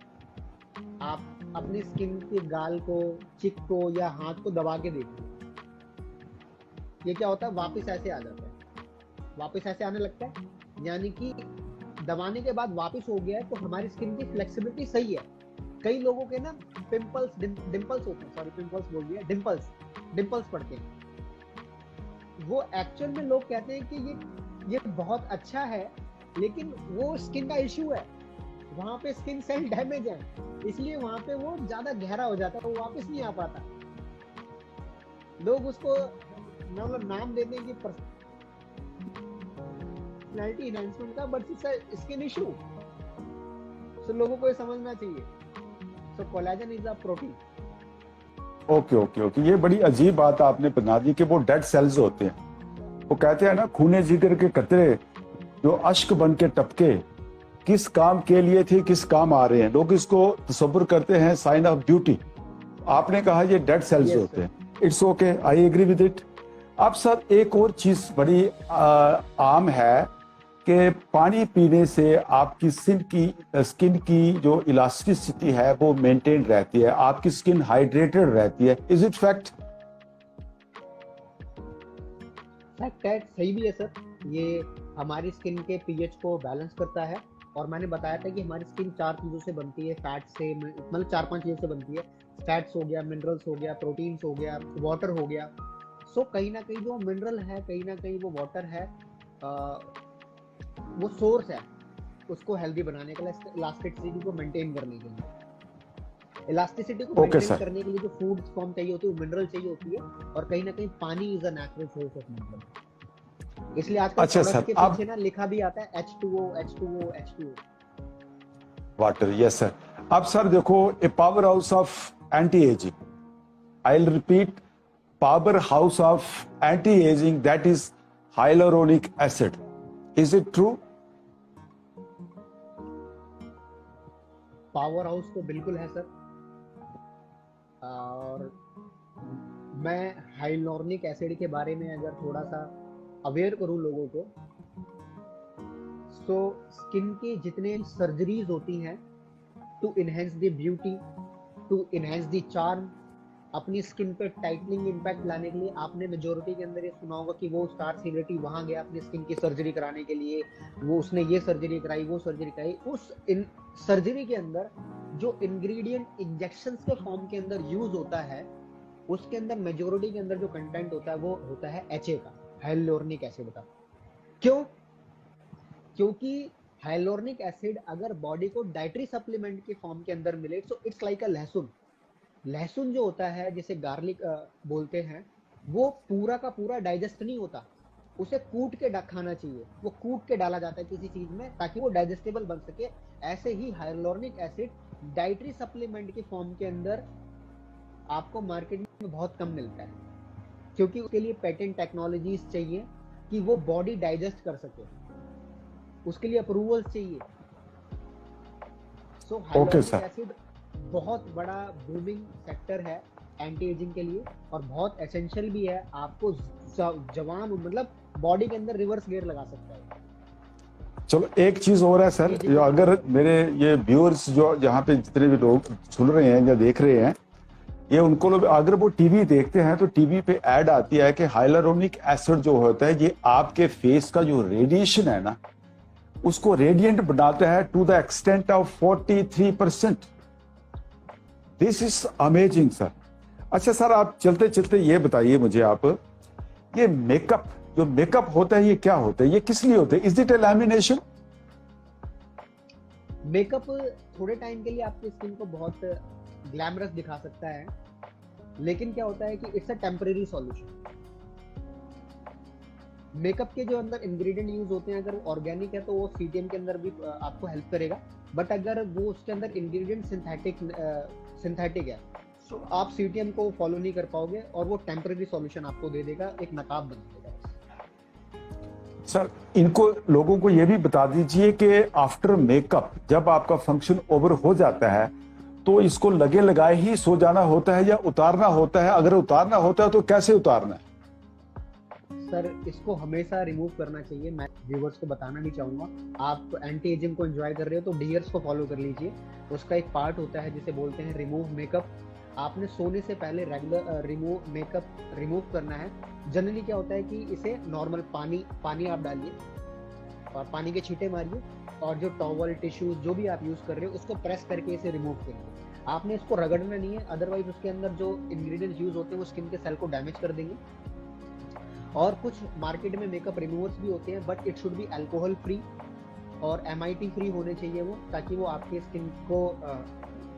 आप अपनी स्किन के गाल को, चिक को या हाथ को दबा के देखिए, ये क्या होता है, वापस ऐसे आ जाता है, वापस ऐसे आने लगता है, यानी कि दबाने के बाद वापस हो गया है, तो हमारी स्किन की फ्लेक्सिबिलिटी सही है। कई लोगों के ना डिंपल्स होते हैं, सॉरी पिंपल्स बोल दिया, डिंपल्स पड़ते हैं। वो एक्चुअल में लोग कहते हैं कि ये बहुत अच्छा है, लेकिन वो स्किन का इश्यू है, वहां पे स्किन सेल डैमेज है, इसलिए वहां पे वो ज्यादा गहरा हो जाता है, वो वापस नहीं आ पाता। लोग उसको मतलब नाम देते हैं कि पर्सनैलिटी एनहांसमेंट का, बट इट्स स्किन इशू। तो लोगों को ये समझना चाहिए। So collagen is a protein.
Okay, ये बड़ी अजीब बात आपने बना दी कि वो डेड सेल्स होते हैं। वो कहते हैं ना, खूने जिगर के कतरे जो अश्क बन के टपके, किस काम के लिए थे, किस काम आ रहे हैं। लोग इसको तसव्वुर करते हैं साइन ऑफ ब्यूटी। आपने कहा ये डेड सेल्स
Yes,
होते हैं। It's okay, I agree with it. अब सर एक और चीज बड़ी आम है कि पानी पीने से आपकी स्किन की जो इलास्टिसिटी है वो मेंटेन रहती है, आपकी स्किन हाइड्रेटेड रहती है। Is it fact?
फैक्ट है, सही भी है सर। ये हमारी स्किन के पीएच को बैलेंस करता है। और मैंने बताया था कि हमारी स्किन 4 चीजों से बनती है, फैट से, मतलब 4-5 चीजों से बनती है। फैट्स हो गया, मिनरल्स हो गया, प्रोटीन्स हो गया, वाटर हो गया। सो कहीं ना कहीं जो मिनरल है, कहीं ना कहीं वो वाटर है, वो सोर्स है उसको हेल्दी बनाने के लिए, इलास्टिसिटी को मेंटेन करने के लिए। इलास्टिसिटी को मेंटेन करने के लिए जो फूड फॉर्म चाहिए होती है, वो मिनरल चाहिए होती है, और कहीं ना कहीं पानी is a natural source of mineral. इसलिए आजकल प्रोडक्ट के पीछे ना लिखा भी आता है H2O
वाटर। Yes sir. अब सर देखो, a power house of anti aging, I will repeat, power house of anti aging, that is hyaluronic acid. Is it true?
Power house तो बिल्कुल है सर। और मैं हाइलुरोनिक एसिड के बारे में अगर थोड़ा सा अवेयर करूं लोगों को, तो स्किन के जितने सर्जरीज होती हैं to enhance the beauty, to enhance the charm, अपनी स्किन पे टाइटनिंग इम्पैक्ट लाने के लिए, आपने मेजोरिटी के अंदर ये सुना होगा कि वो स्टार सेलिब्रिटी वहां गया अपनी स्किन की सर्जरी कराने के लिए, वो उसने ये सर्जरी कराई, वो सर्जरी कराई। उस सर्जरी के अंदर जो इंग्रेडिएंट इंजेक्शंस के फॉर्म के अंदर यूज होता है, उसके अंदर मेजोरिटी के अंदर जो कंटेंट होता है वो होता है HA का, हाइलुरोनिक एसिड का। क्यों? क्योंकि हाइलुरोनिक एसिड अगर बॉडी को डाइटरी सप्लीमेंट के फॉर्म के अंदर मिले, सो इट्स लाइक अ लहसुन जो होता है, जिसे गार्लिक बोलते हैं, वो पूरा का पूरा डाइजेस्ट नहीं होता, उसे कूट के खाना चाहिए। वो कूट के डाला जाता है किसी चीज में ताकि वो डाइजेस्टेबल बन सके। ऐसे ही हाइलुरोनिक एसिड डाइटरी सप्लीमेंट के फॉर्म के अंदर आपको मार्केट में बहुत कम मिलता है, क्योंकि उसके लिए पेटेंट टेक्नोलॉजीज चाहिए कि वो बॉडी डाइजेस्ट कर सके, उसके लिए अप्रूवल्स चाहिए। सो हाइलुरोनिक एसिड बहुत बड़ा बूमिंग सेक्टर है एंटी एजिंग के लिए, और बहुत एसेंशियल भी है। आपको जवान, मतलब बॉडी के अंदर रिवर्स गियर लगा सकता है।
चलो एक चीज और है सर, जो अगर मेरे ये व्यूअर्स जो यहाँ पे जितने भी लोग सुन रहे हैं या देख रहे हैं, ये उनको लोग अगर वो टीवी देखते हैं तो टीवी पे ऐड आती है कि हाइलुरोनिक एसिड जो होता है ये आपके फेस का जो रेडिएशन है ना, उसको रेडिएंट बनाता है to the extent of 43%। This is amazing sir. अच्छा सर, आप चलते चलते ये बताइए मुझे, आप ये मेकअप होता है, ये क्या होता है, ये किस लिए होता है? Is it A lamination?
Makeup थोड़े टाइम के लिए आपकी स्किन को बहुत ग्लैमरस दिखा सकता है, लेकिन क्या होता है कि it's a temporary solution. Makeup के जो अंदर इंग्रेडिएंट यूज होते हैं, अगर ऑर्गेनिक है तो वो CTM के अंदर भी आपको हेल्प करेगा। बट अगर वो उसके अंदर इंग्रेडिएंट सिंथेटिक है, तो आप सीटीएम को फॉलो नहीं कर पाओगे और वो टेम्पररी सॉल्यूशन आपको दे देगा, एक नकाब बन देगा।
सर, इनको लोगों को ये भी बता दीजिए कि आफ्टर मेकअप जब आपका फंक्शन ओवर हो जाता है तो इसको लगे लगाए ही सो जाना होता है या उतारना होता है? अगर उतारना होता है तो कैसे उतारना है?
सर, इसको हमेशा रिमूव करना चाहिए। मैं व्यूवर्स को बताना नहीं चाहूंगा, आप एंटी एजिंग को एंजॉय कर रहे हो तो डियर्स को फॉलो कर लीजिए। उसका एक पार्ट होता है जिसे बोलते हैं रिमूव मेकअप। आपने सोने से पहले रेगुलर रिमूव करना है। जनरली क्या होता है कि इसे नॉर्मल पानी आप डालिए और पानी के छींटे मारिए और जो टॉवल टिश्यूज जो भी आप यूज कर रहे हो उसको प्रेस करके इसे रिमूव करिए। आपने इसको रगड़ना नहीं है, अदरवाइज उसके अंदर जो इंग्रेडिएंट्स यूज होते हैं वो स्किन के सेल को डैमेज कर देंगे। और कुछ मार्केट में मेकअप रिमूवर्स भी होते हैं, but it should be alcohol free और MIT फ्री होने चाहिए वो, ताकि वो आपके स्किन को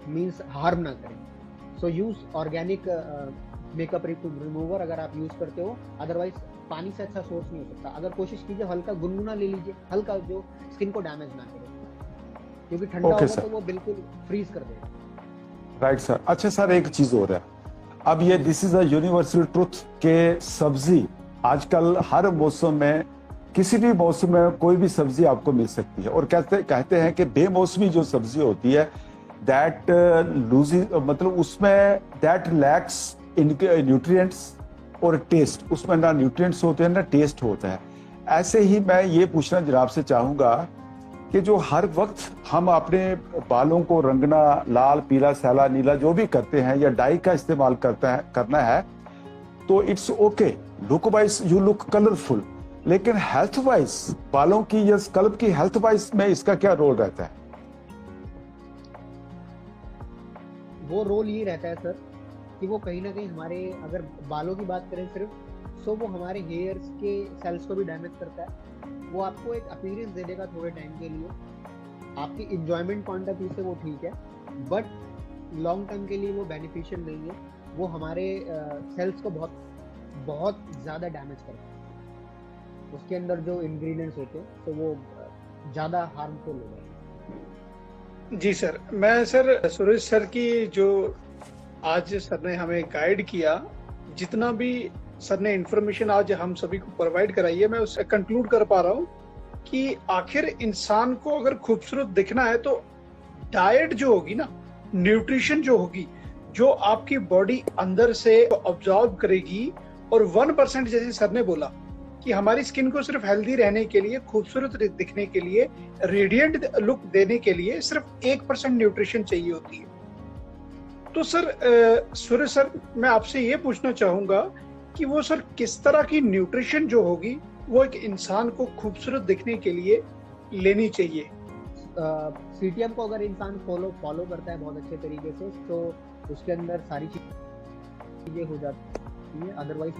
मींस हार्म ना करें। सो यूज ऑर्गेनिक मेकअप रिमूवर अगर आप यूज करते हो, अदरवाइज पानी से अच्छा सोर्स नहीं हो सकता। अगर कोशिश कीजिए हल्का गुनगुना ले लीजिए, हल्का, जो स्किन को डैमेज ना करे, क्योंकि ठंडा
Okay,
होगा
sir.
तो वो बिल्कुल फ्रीज कर देगा।
Right sir. अच्छा सर, एक चीज हो रहा है अब, ये this is a universal truth के सब्जी आजकल हर मौसम में, किसी भी मौसम में कोई भी सब्जी आपको मिल सकती है, और कहते हैं कि बेमौसमी जो सब्जी होती है दैट लूजिंग, मतलब उसमें दैट लैक्स न्यूट्रिएंट्स और टेस्ट, उसमें ना न्यूट्रिएंट्स होते हैं ना टेस्ट होता है। ऐसे ही मैं ये पूछना जनाब से चाहूंगा कि जो हर वक्त हम अपने बालों को रंगना, लाल, पीला, सैला, नीला जो भी करते हैं या डाई का इस्तेमाल करना है, तो it's okay, look wise you look colourful, लेकिन हेल्थ वाइज, बालों की या स्कल्प की हेल्थ वाइज में इसका क्या रोल रहता है?
वो रोल ये रहता है सर कि वो कहीं ना कहीं हमारे, अगर बालों की बात करें सिर्फ, सो वो हमारे हेयर्स के सेल्स को भी डैमेज करता है। वो आपको एक अपीयरेंस दे देगा थोड़े टाइम के लिए, आपकी इंजॉयमेंट पॉइंट ऑफ व्यू से वो ठीक है, बट लॉन्ग टर्म के लिए वो बेनिफिशियल नहीं है। वो हमारे सेल्स को बहुत बहुत ज़्यादा डैमेज करता है। उसके अंदर जो इंग्रेडिएंट्स होते हैं तो वो ज़्यादा हार्मफुल हो जाते हैं।
जी सर, मैं सर सुरेश सर की जो आज सर ने हमें गाइड किया, जितना भी सर ने इंफॉर्मेशन आज हम सभी को प्रोवाइड कराई है, मैं उससे कंक्लूड कर पा रहा हूँ कि आखिर इंसान को अगर खूबसूरत दिखना है तो डाइट जो होगी ना, न्यूट्रिशन जो होगी, जो आपकी बॉडी अंदर से ऑब्जॉर्व करेगी, और 1% जैसे सर ने बोला कि हमारी स्किन को सिर्फ हेल्दी रहने के लिए, खूबसूरत दिखने के लिए, रेडिएंट लुक देने के लिए सिर्फ 1% न्यूट्रिशन चाहिए होती है। तो सर सूर्य सर, मैं आपसे ये पूछना चाहूंगा कि वो सर किस तरह की न्यूट्रिशन जो होगी वो एक इंसान को खूबसूरत दिखने के लिए लेनी चाहिए?
सीटीएम को अगर इंसान फॉलो करता है बहुत अच्छे तरीके से, तो उसके अंदर सारी चीजें हो जाती है। अदरवाइज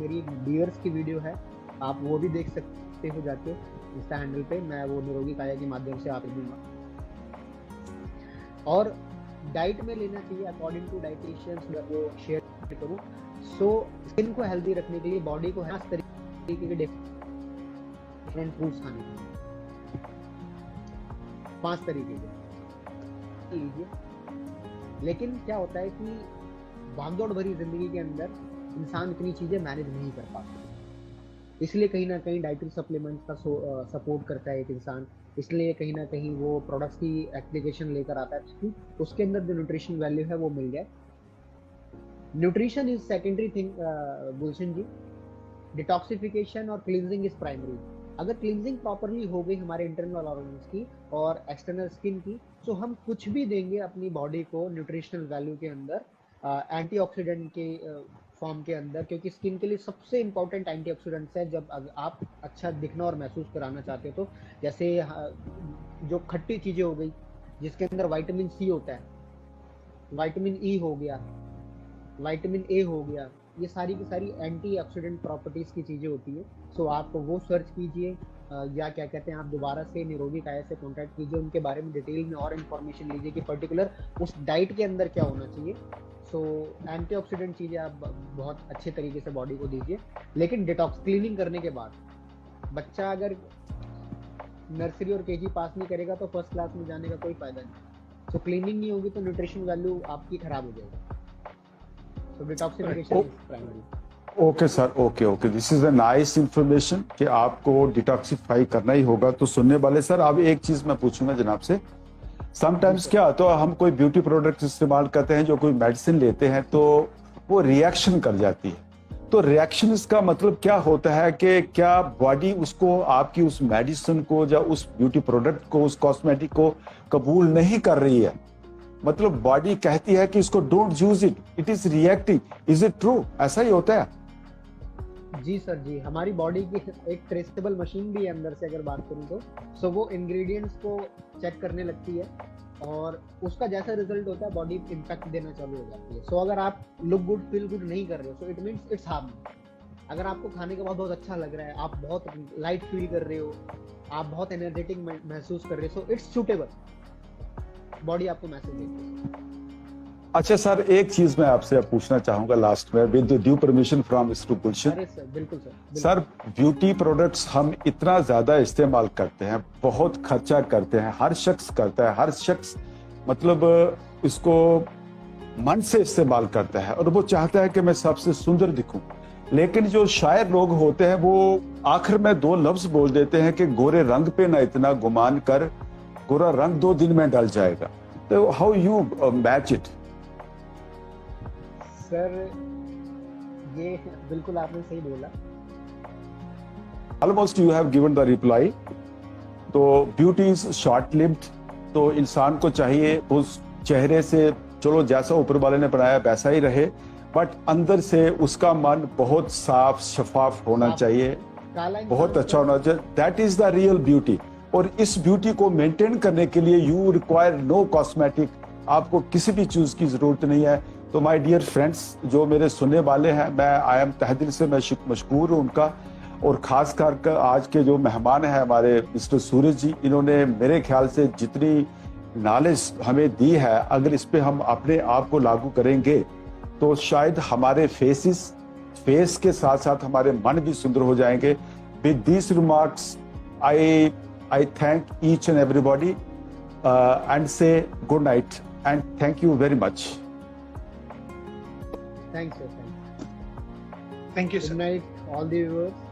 मेरी बियर्स की वीडियो है, आप वो भी देख सकते हो जाके इंस्टा हैंडल पे, मैं वो निरोगी काया के माध्यम से आप दूंगा। और डाइट में लेना चाहिए अकॉर्डिंग टू डाइटिशियंस, वो शेयर करूँ। सो स्किन को हेल्दी रखने के लिए, बॉडी को हर तरीके के डिफरेंट फ्रूट्स खाने चाहिए, 5 तरीके के लीजिए। लेकिन क्या होता है कि भागदौड़ भरी जिंदगी के अंदर इंसान इतनी चीजें मैनेज नहीं कर पाता, इसलिए कहीं ना कहीं डाइटरी सप्लीमेंट्स का सपोर्ट करता है एक इंसान। इसलिए कहीं ना कहीं वो प्रोडक्ट्स की एप्लीकेशन लेकर आता है कि उसके अंदर जो न्यूट्रिशन वैल्यू है वो मिल जाए। Nutrition is secondary thing Gulshan ji, detoxification और क्लींजिंग इज प्राइमरी। अगर क्लींजिंग प्रॉपरली हो गई हमारे इंटरनल ऑर्गन्स की और एक्सटर्नल स्किन की, तो हम कुछ भी देंगे अपनी बॉडी को न्यूट्रिशनल वैल्यू के अंदर, एंटीऑक्सीडेंट के फॉर्म के अंदर, क्योंकि स्किन के लिए सबसे इंपॉर्टेंट एंटीऑक्सीडेंट्स है जब आप अच्छा दिखना और महसूस कराना चाहते हो। तो जैसे जो खट्टी चीजें हो गई जिसके अंदर विटामिन सी होता है, विटामिन ई हो गया, विटामिन ए हो गया, ये सारी की सारी एंटीऑक्सीडेंट प्रॉपर्टीज की चीजें होती है। सो आप वो सर्च कीजिए, या क्या कहते हैं, आप दोबारा से निरोगी काया से कांटेक्ट कीजिए, उनके बारे में डिटेल में और इन्फॉर्मेशन लीजिए कि पर्टिकुलर उस डाइट के अंदर क्या होना चाहिए। सो एंटीऑक्सीडेंट चीजें आप बहुत अच्छे तरीके से बॉडी को दीजिए। लेकिन डिटॉक्स क्लीनिंग करने के बाद, बच्चा अगर नर्सरी और केजी पास नहीं करेगा तो फर्स्ट क्लास में जाने का कोई फायदा नहीं। सो क्लीनिंग नहीं होगी तो न्यूट्रिशन वैल्यू आपकी खराब हो जाएगी। So detoxification is primary.
Okay sir, okay, this is a nice information कि आपको डिटॉक्सिफाई करना ही होगा। तो सुनने वाले सर, अब एक चीज मैं पूछूंगा जनाब से, समटाइम्स क्या तो हम कोई ब्यूटी प्रोडक्ट इस्तेमाल करते हैं, जो कोई मेडिसिन लेते हैं तो वो रिएक्शन कर जाती है। तो रिएक्शन इसका मतलब क्या होता है कि क्या बॉडी उसको, आपकी उस मेडिसिन को या उस ब्यूटी प्रोडक्ट को, उस कॉस्मेटिक को कबूल नहीं कर रही है? मतलब बॉडी कहती है कि इसको don't use it, it is reacting, is it true? ऐसा ही होता है?
जी सर जी, हमारी बॉडी की एक ट्रेसेबल मशीन भी है अंदर से, अगर बात करूं तो। सो वो इंग्रेडिएंट्स को चेक करने लगती है और उसका जैसा रिजल्ट होता है बॉडी इम्पैक्ट देना चालू हो जाती है। सो अगर आप लुक गुड फील गुड नहीं कर रहे हो, so it means it's harm. अगर आपको खाने के बाद बहुत अच्छा लग रहा है, आप बहुत लाइट फील कर रहे हो, आप बहुत एनर्जेटिक महसूस कर रहे हो, सो इट्स सूटेबल, बॉडी आपको मैसेज देती है।
अच्छा सर, एक चीज मैं आपसे पूछना चाहूंगा लास्ट में, with due permission from mister Gulshan.
अरे सर, बिल्कुल सर, बिल्कुल।
सर, ब्यूटी प्रोडक्ट्स हम इतना ज्यादा इस्तेमाल करते हैं, बहुत खर्चा करते हैं, हर शख्स करता है, हर शख्स मतलब इसको मन से इस्तेमाल करता है और वो चाहता है कि मैं सबसे सुंदर दिखूं। लेकिन जो शायर लोग होते हैं वो आखिर में दो लफ्ज बोल देते हैं कि गोरे रंग पे ना इतना गुमान कर, गोरा रंग 2 दिन में डल जाएगा। तो how you match it?
Sir, ये बिल्कुल आपने सही बोला।
Almost you have given the reply. तो ब्यूटी इज शॉर्ट लिव्ड, तो इंसान को चाहिए उस चेहरे से, चलो जैसा ऊपर वाले ने बनाया वैसा ही रहे, बट अंदर से उसका मन बहुत साफ शफाफ होना चाहिए, बहुत अच्छा होना चाहिए। That is the real beauty. और इस ब्यूटी को मेंटेन करने के लिए यू रिक्वायर नो कॉस्मेटिक, आपको किसी भी चीज की जरूरत नहीं है। तो माय डियर फ्रेंड्स, जो मेरे सुनने वाले हैं, मैं आई एम तहे दिल से मैं मशकूर हूँ उनका। और खास कर आज के जो मेहमान हैं हमारे मिस्टर सूरज जी, इन्होंने मेरे ख्याल से जितनी नॉलेज हमें दी है, अगर इस पे हम अपने आप को लागू करेंगे तो शायद हमारे फेस के साथ साथ हमारे मन भी सुंदर हो जाएंगे। With these remarks I thank each and everybody and say good night and thank you very much.
Thanks sir, thanks.
Thank you,
Good
sir.
night all the viewers.